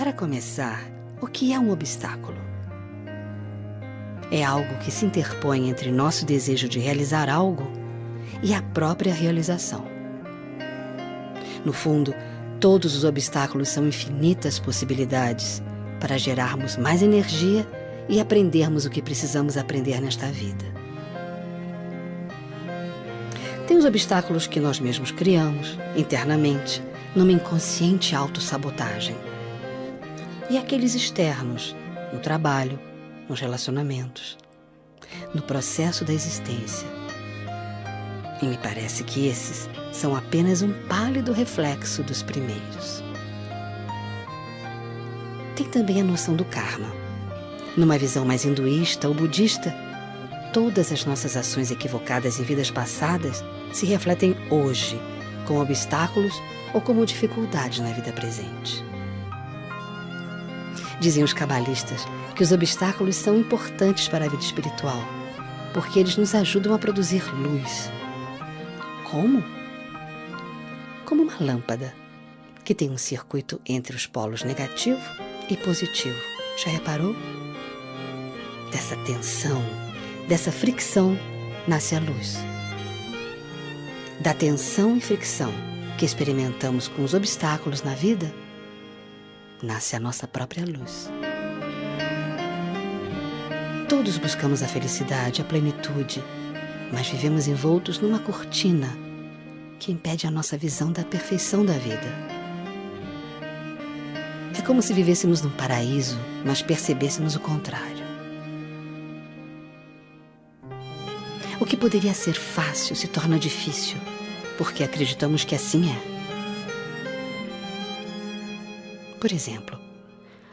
Para começar, o que é um obstáculo? É algo que se interpõe entre nosso desejo de realizar algo e a própria realização. No fundo, todos os obstáculos são infinitas possibilidades para gerarmos mais energia e aprendermos o que precisamos aprender nesta vida. Tem os obstáculos que nós mesmos criamos, internamente, numa inconsciente autossabotagem. E aqueles externos, no trabalho, nos relacionamentos, no processo da existência. E me parece que esses são apenas um pálido reflexo dos primeiros. Tem também a noção do karma. Numa visão mais hinduísta ou budista, todas as nossas ações equivocadas em vidas passadas se refletem hoje, como obstáculos ou como dificuldades na vida presente. Dizem os cabalistas que os obstáculos são importantes para a vida espiritual, porque eles nos ajudam a produzir luz. Como? Como uma lâmpada, que tem um circuito entre os polos negativo e positivo. Já reparou? Dessa tensão, dessa fricção, nasce a luz. Da tensão e fricção que experimentamos com os obstáculos na vida, nasce a nossa própria luz. Todos buscamos a felicidade, a plenitude, mas vivemos envoltos numa cortina que impede a nossa visão da perfeição da vida. É como se vivêssemos num paraíso, mas percebêssemos o contrário. O que poderia ser fácil se torna difícil, porque acreditamos que assim é. Por exemplo,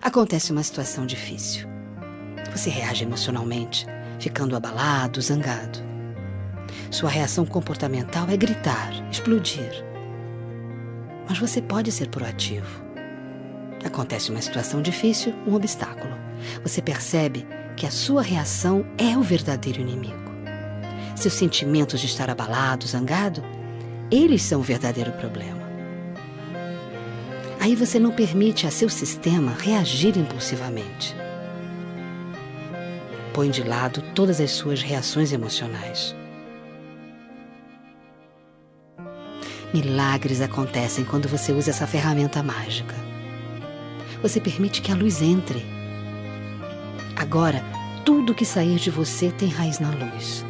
acontece uma situação difícil. Você reage emocionalmente, ficando abalado, zangado. Sua reação comportamental é gritar, explodir. Mas você pode ser proativo. Acontece uma situação difícil, um obstáculo. Você percebe que a sua reação é o verdadeiro inimigo. Seus sentimentos de estar abalado, zangado, eles são o verdadeiro problema. Aí você não permite a seu sistema reagir impulsivamente. Põe de lado todas as suas reações emocionais. Milagres acontecem quando você usa essa ferramenta mágica. Você permite que a luz entre. Agora, tudo que sair de você tem raiz na luz.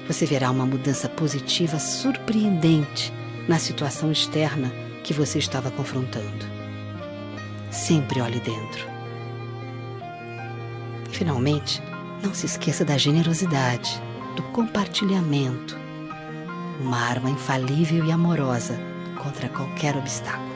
Você verá uma mudança positiva surpreendente na situação externa que você estava confrontando. Sempre olhe dentro. E, finalmente, não se esqueça da generosidade, do compartilhamento, uma arma infalível e amorosa contra qualquer obstáculo.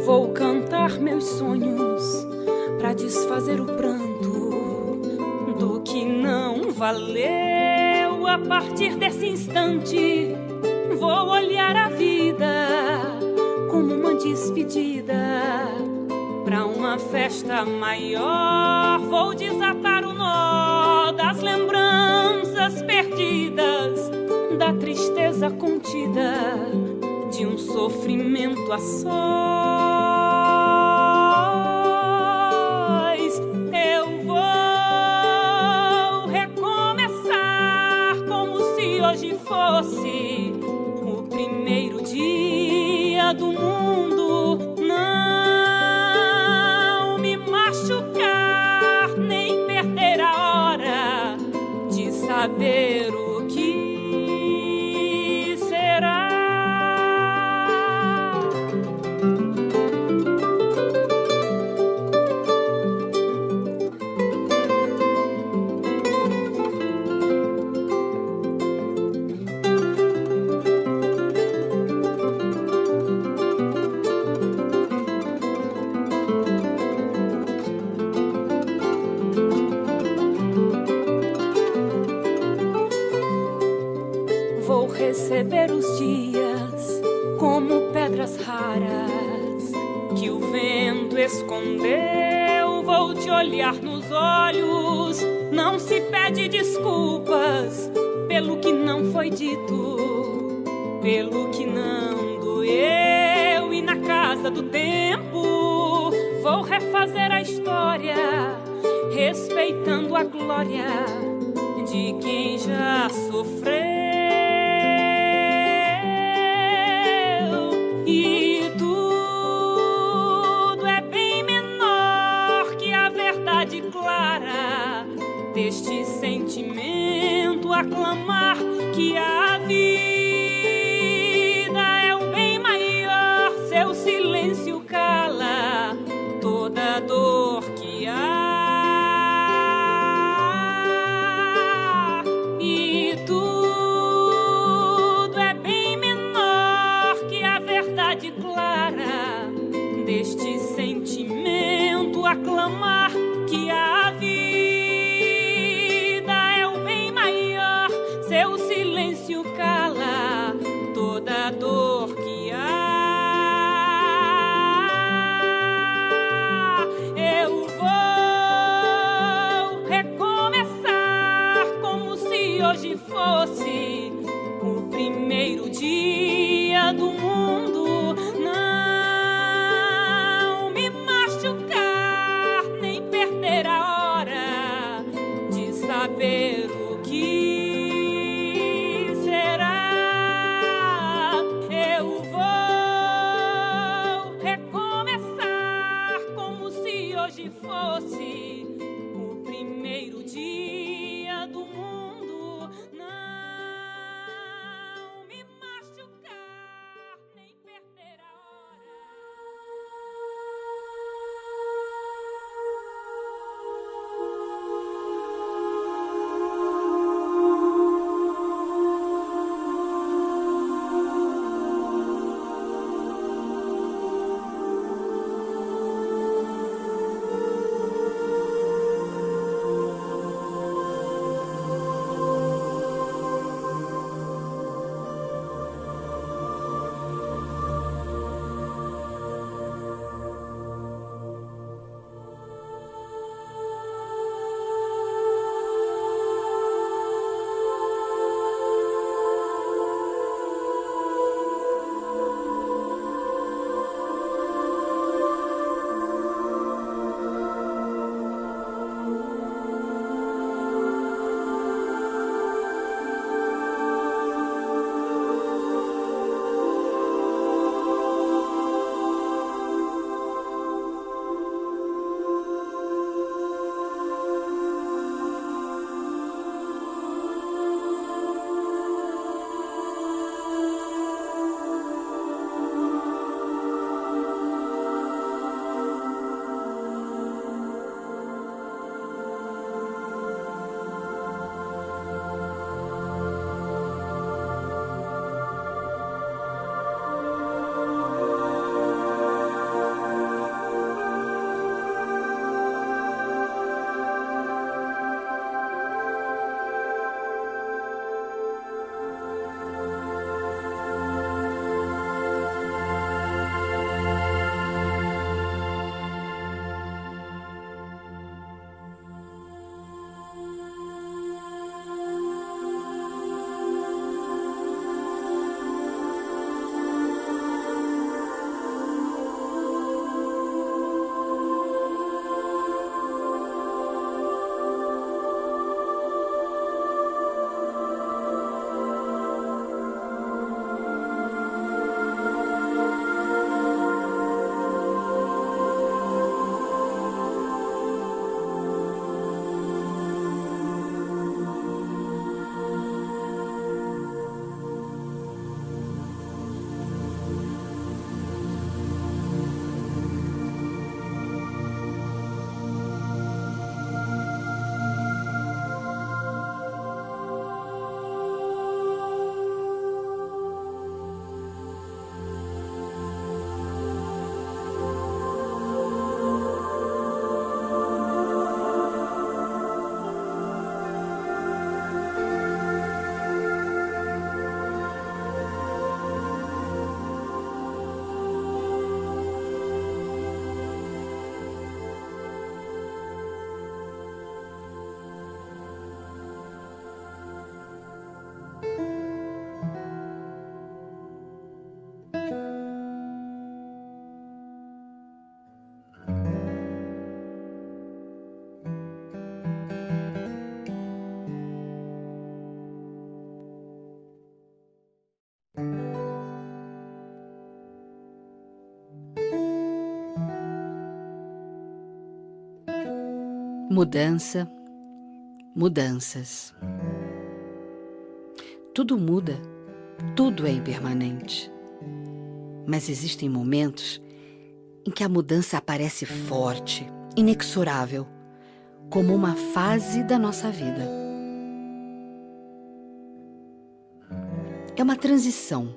Vou cantar meus sonhos pra desfazer o pranto do que não valeu. A partir desse instante vou olhar a vida como uma despedida pra uma festa maior. Vou desatar o nó das lembranças perdidas, da tristeza contida, de um sofrimento a sós. Eu vou recomeçar como se hoje fosse o primeiro dia do mundo. Não me machucar, nem perder a hora de saber o que será. Vou receber os dias como pedras raras que o vento escondeu. Vou te olhar nos olhos, não se pede desculpas pelo que não foi dito, pelo que não doeu. E na casa do tempo vou refazer a história, respeitando a glória de quem já sofreu. E tudo é bem menor que a verdade clara deste sentimento a clamar que a vida é o bem maior. Seu silêncio cala toda dor que há. E tudo é bem menor que a verdade clara deste sentimento a clamar que a vida é o bem maior. Seu silêncio cala toda dor que há. Eu vou recomeçar como se hoje fosse o primeiro dia do mundo. Não me machucar, nem Mudança, mudanças. Tudo muda, tudo é impermanente. Mas existem momentos em que a mudança aparece forte, inexorável, como uma fase da nossa vida. É uma transição,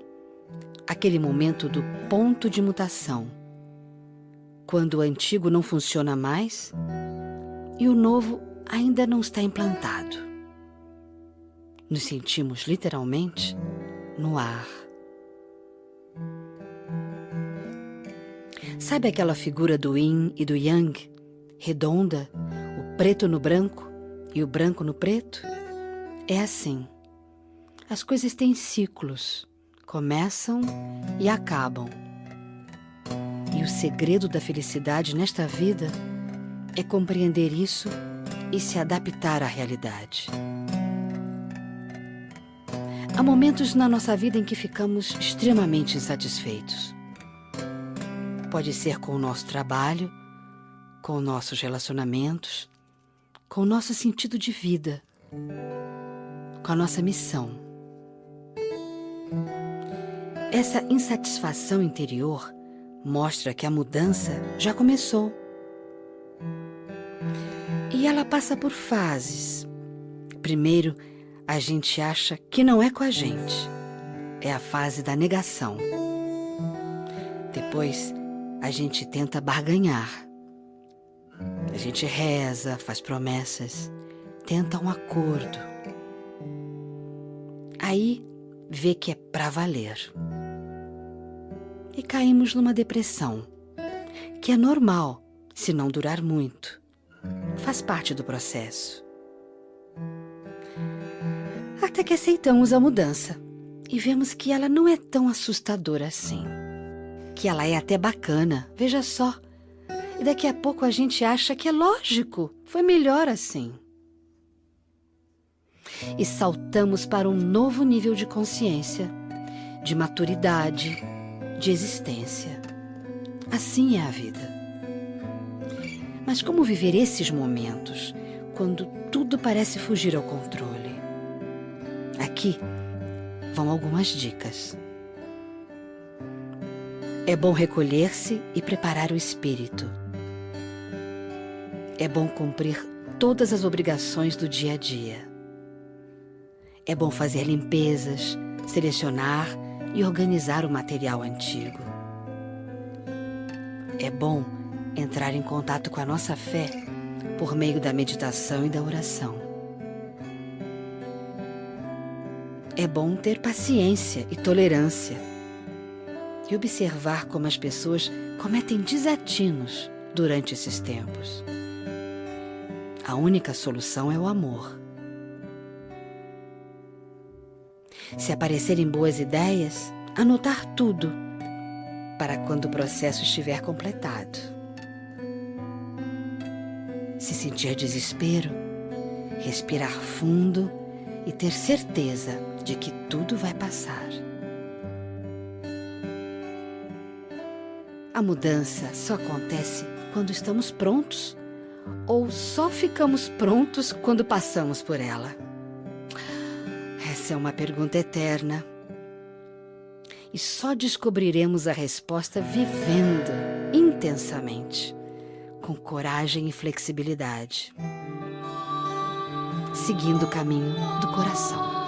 aquele momento do ponto de mutação, quando o antigo não funciona mais e o novo ainda não está implantado. Nos sentimos literalmente no ar. Sabe aquela figura do yin e do yang, redonda, o preto no branco e o branco no preto? É assim. As coisas têm ciclos, começam e acabam. E o segredo da felicidade nesta vida é compreender isso e se adaptar à realidade. Há momentos na nossa vida em que ficamos extremamente insatisfeitos. Pode ser com o nosso trabalho, com nossos relacionamentos, com o nosso sentido de vida, com a nossa missão. Essa insatisfação interior mostra que a mudança já começou. E ela passa por fases. Primeiro, a gente acha que não é com a gente. É a fase da negação. Depois, a gente tenta barganhar. A gente reza, faz promessas, tenta um acordo. Aí, vê que é pra valer. E caímos numa depressão, que é normal se não durar muito. Faz parte do processo. Até que aceitamos a mudança e vemos que ela não é tão assustadora assim. Que ela é até bacana, veja só. E daqui a pouco a gente acha que é lógico, foi melhor assim. E saltamos para um novo nível de consciência, de maturidade, de existência. Assim é a vida. Mas como viver esses momentos, quando tudo parece fugir ao controle? Aqui vão algumas dicas. É bom recolher-se e preparar o espírito. É bom cumprir todas as obrigações do dia a dia. É bom fazer limpezas, selecionar e organizar o material antigo. É bom entrar em contato com a nossa fé por meio da meditação e da oração. É bom ter paciência e tolerância e observar como as pessoas cometem desatinos durante esses tempos. A única solução é o amor. Se aparecerem boas ideias, anotar tudo, para quando o processo estiver completado. Se sentir desespero, respirar fundo e ter certeza de que tudo vai passar. A mudança só acontece quando estamos prontos, ou só ficamos prontos quando passamos por ela? Essa é uma pergunta eterna. E só descobriremos a resposta vivendo intensamente, com coragem e flexibilidade, seguindo o caminho do coração.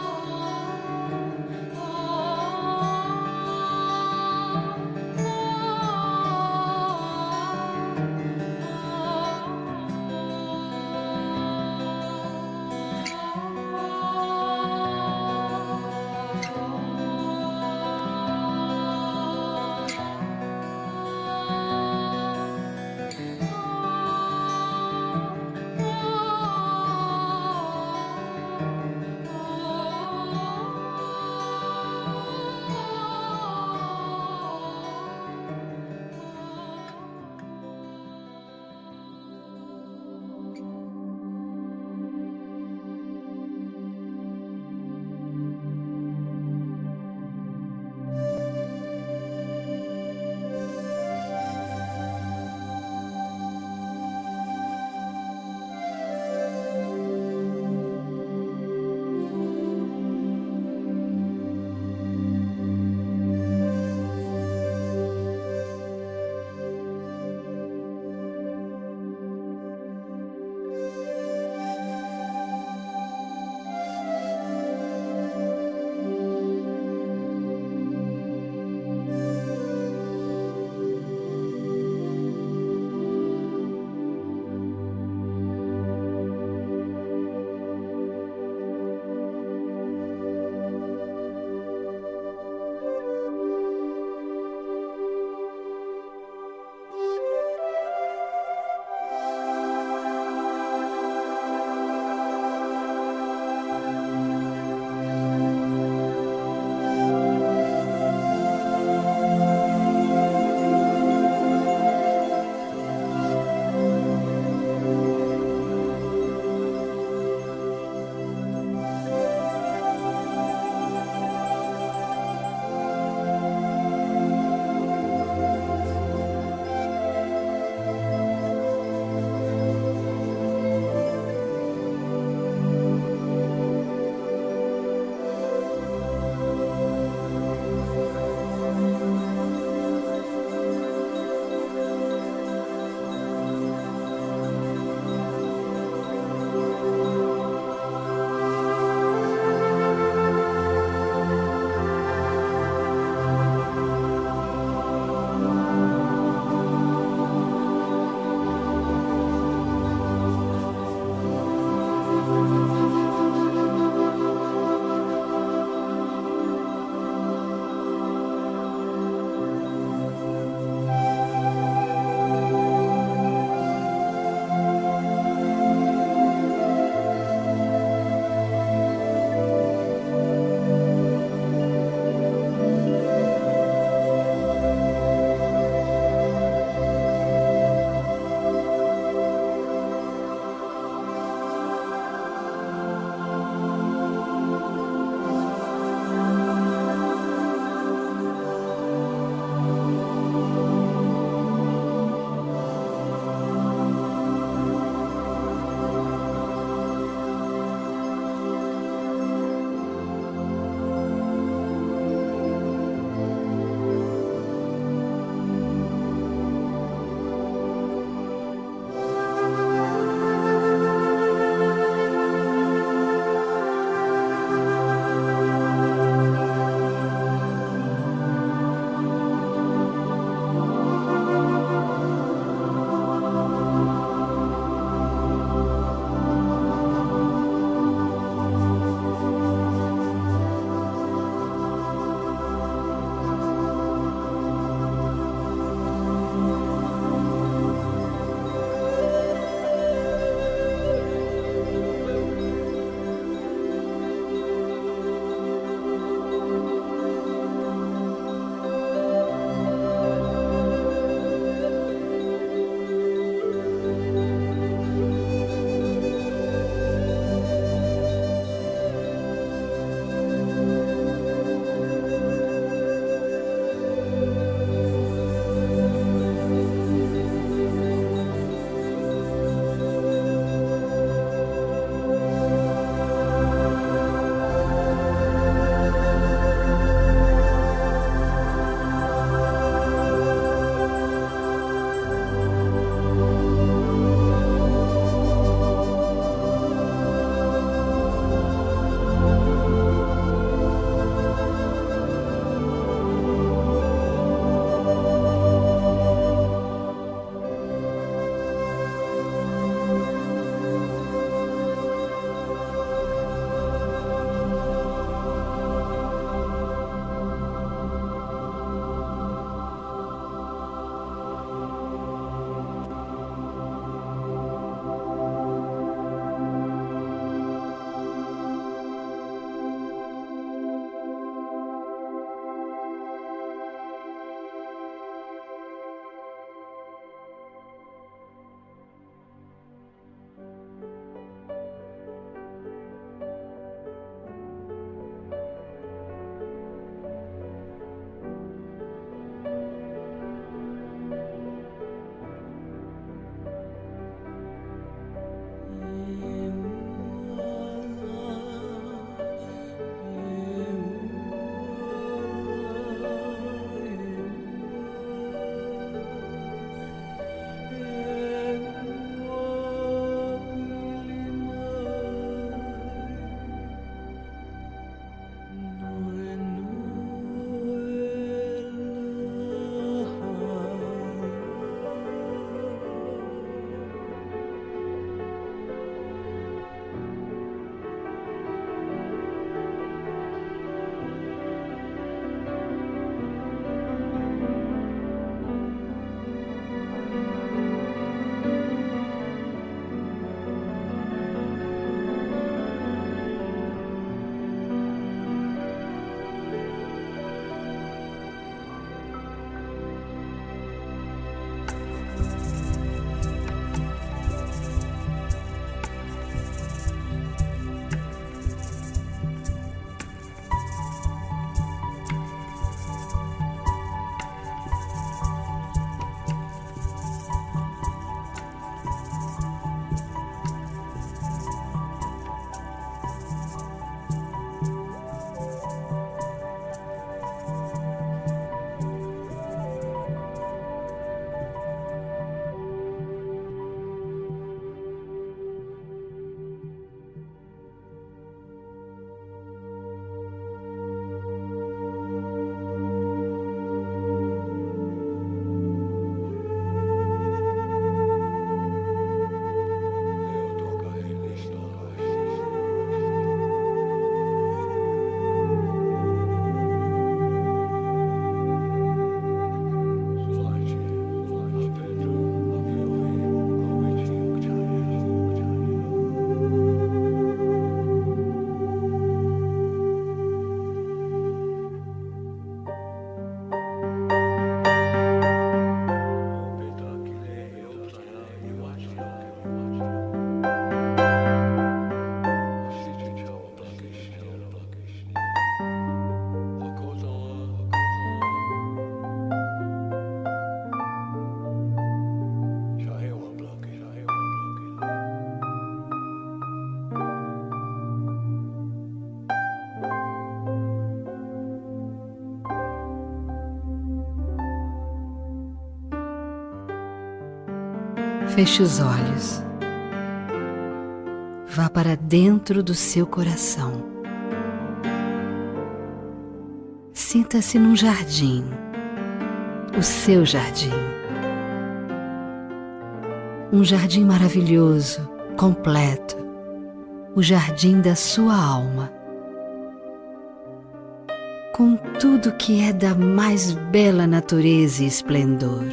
Feche os olhos. Vá para dentro do seu coração. Sinta-se num jardim, o seu jardim. Um jardim maravilhoso, completo, o jardim da sua alma. Com tudo que é da mais bela natureza e esplendor.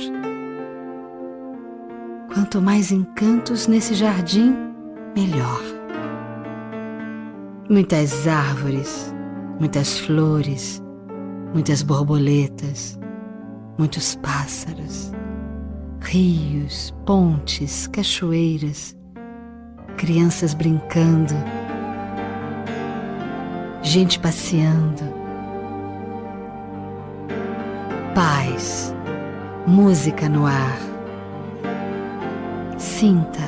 Quanto mais encantos nesse jardim, melhor. Muitas árvores, muitas flores, muitas borboletas, muitos pássaros, rios, pontes, cachoeiras, crianças brincando, gente passeando, paz, música no ar. Sinta,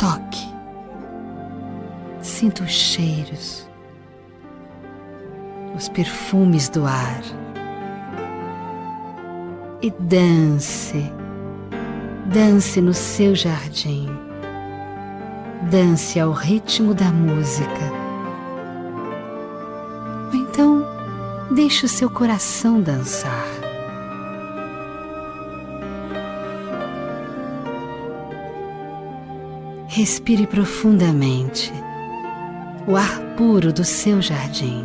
toque, sinta os cheiros, os perfumes do ar e dance, dance no seu jardim, dance ao ritmo da música. Ou então, deixe o seu coração dançar. Respire profundamente o ar puro do seu jardim.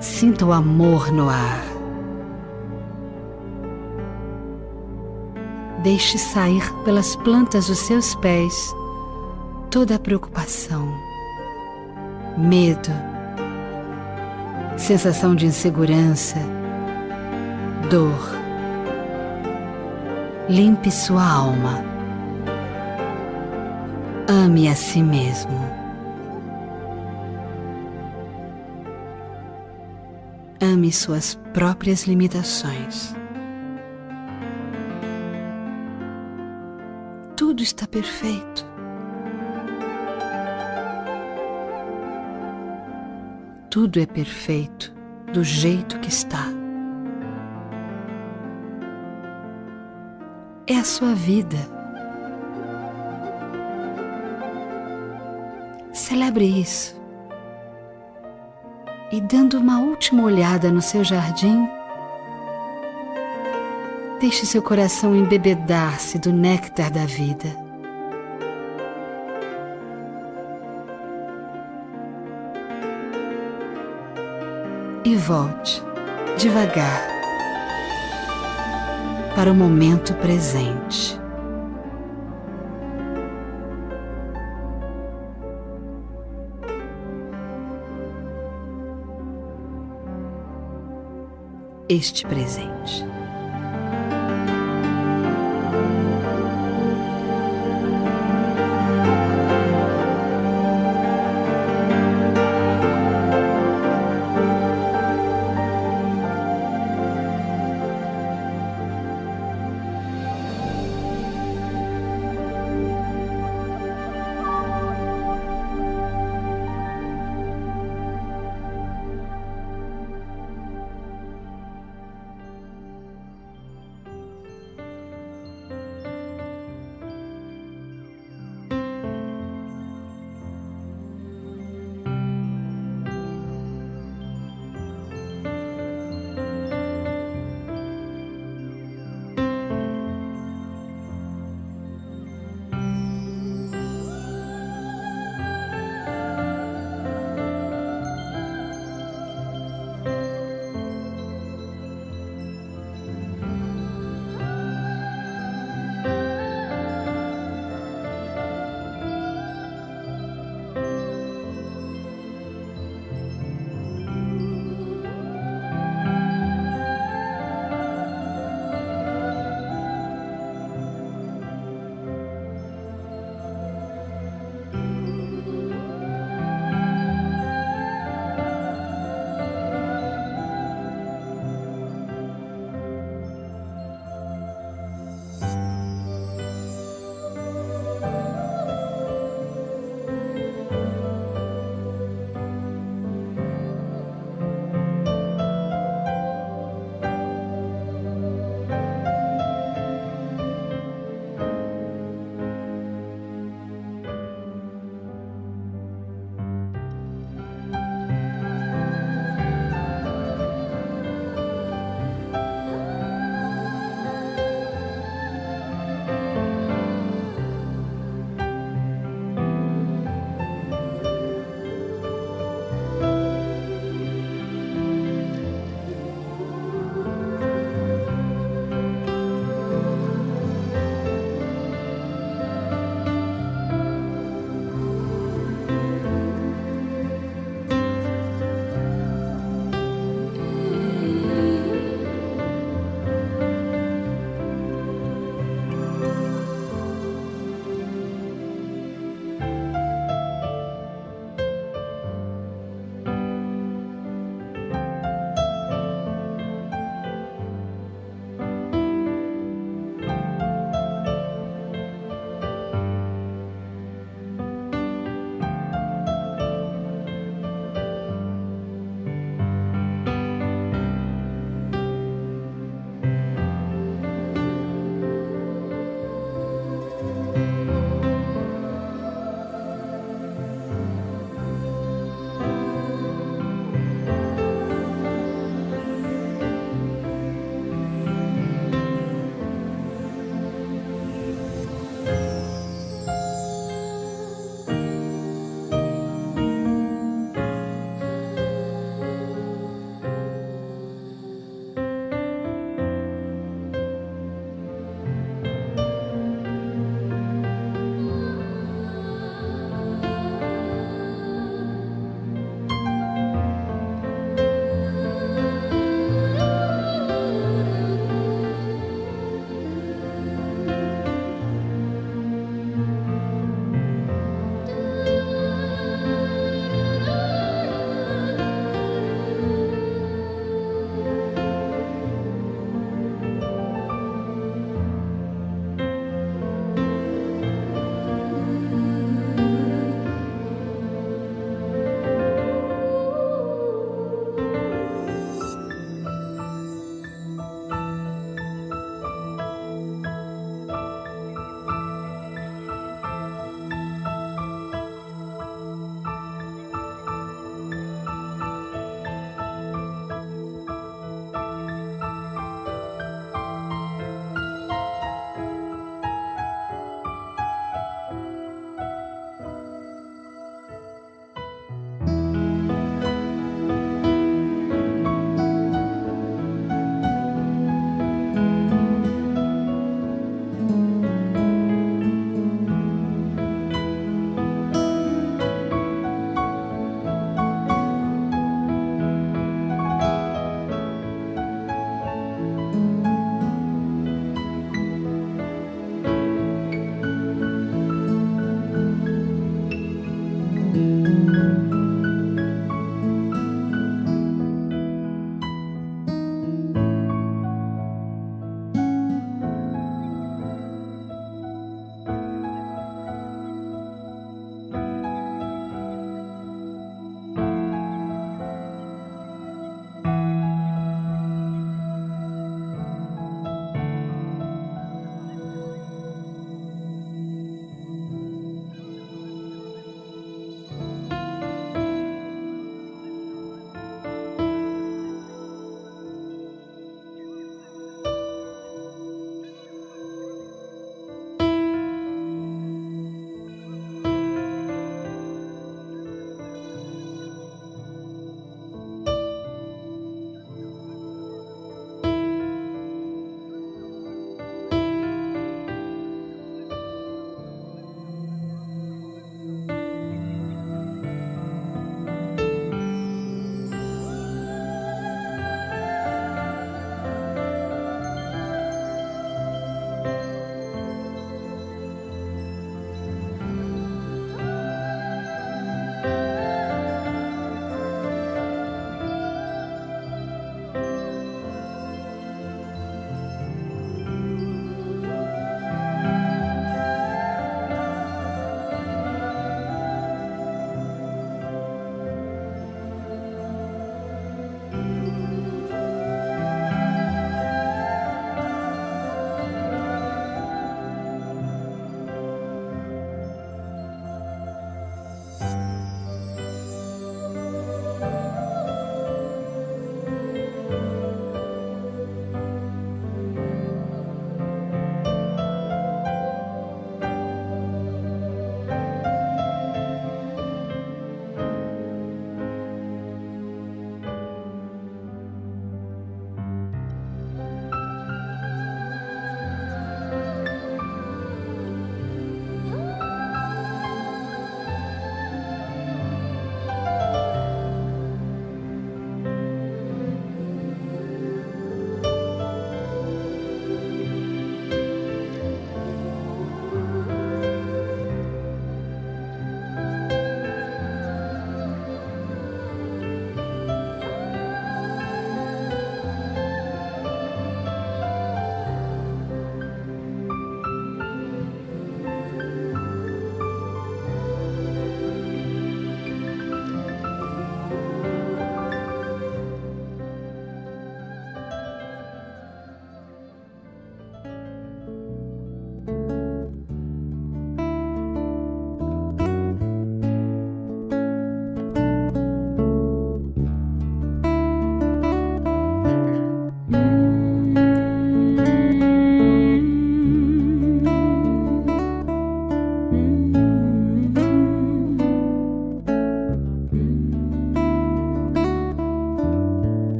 Sinta o amor no ar. Deixe sair pelas plantas dos seus pés toda a preocupação, medo, sensação de insegurança, dor. Limpe sua alma. Ame a si mesmo. Ame suas próprias limitações. Tudo está perfeito. Tudo é perfeito do jeito que está. É a sua vida. Celebre isso. E dando uma última olhada no seu jardim, deixe seu coração embebedar-se do néctar da vida. E volte, devagar, para o momento presente. Este presente.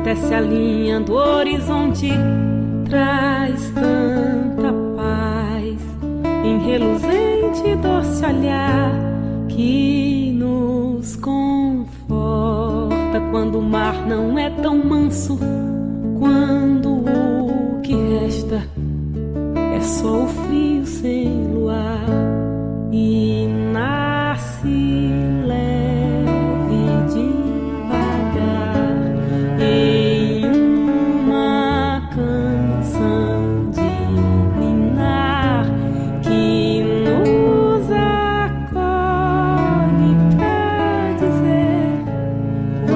tece a linha do horizonte, traz tanta paz em reluzente doce olhar que nos conforta quando o mar não é tão manso, quando o que resta é só o frio sem luar e nasce leve devagar em uma canção de ninar que nos acolhe pra dizer o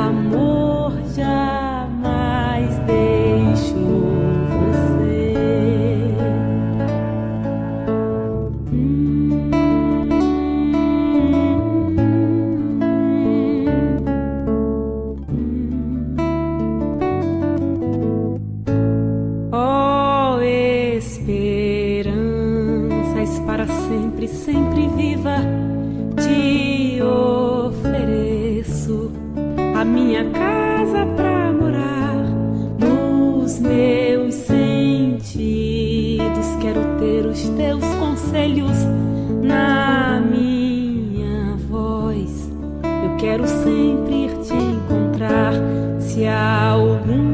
amor jamais deixou você. Ó esperanças para sempre, sempre viva, te ofereço a minha casa pra morar. Nos meus sentidos quero ter os teus conselhos na minha voz. Eu quero sempre ir te encontrar. Se algum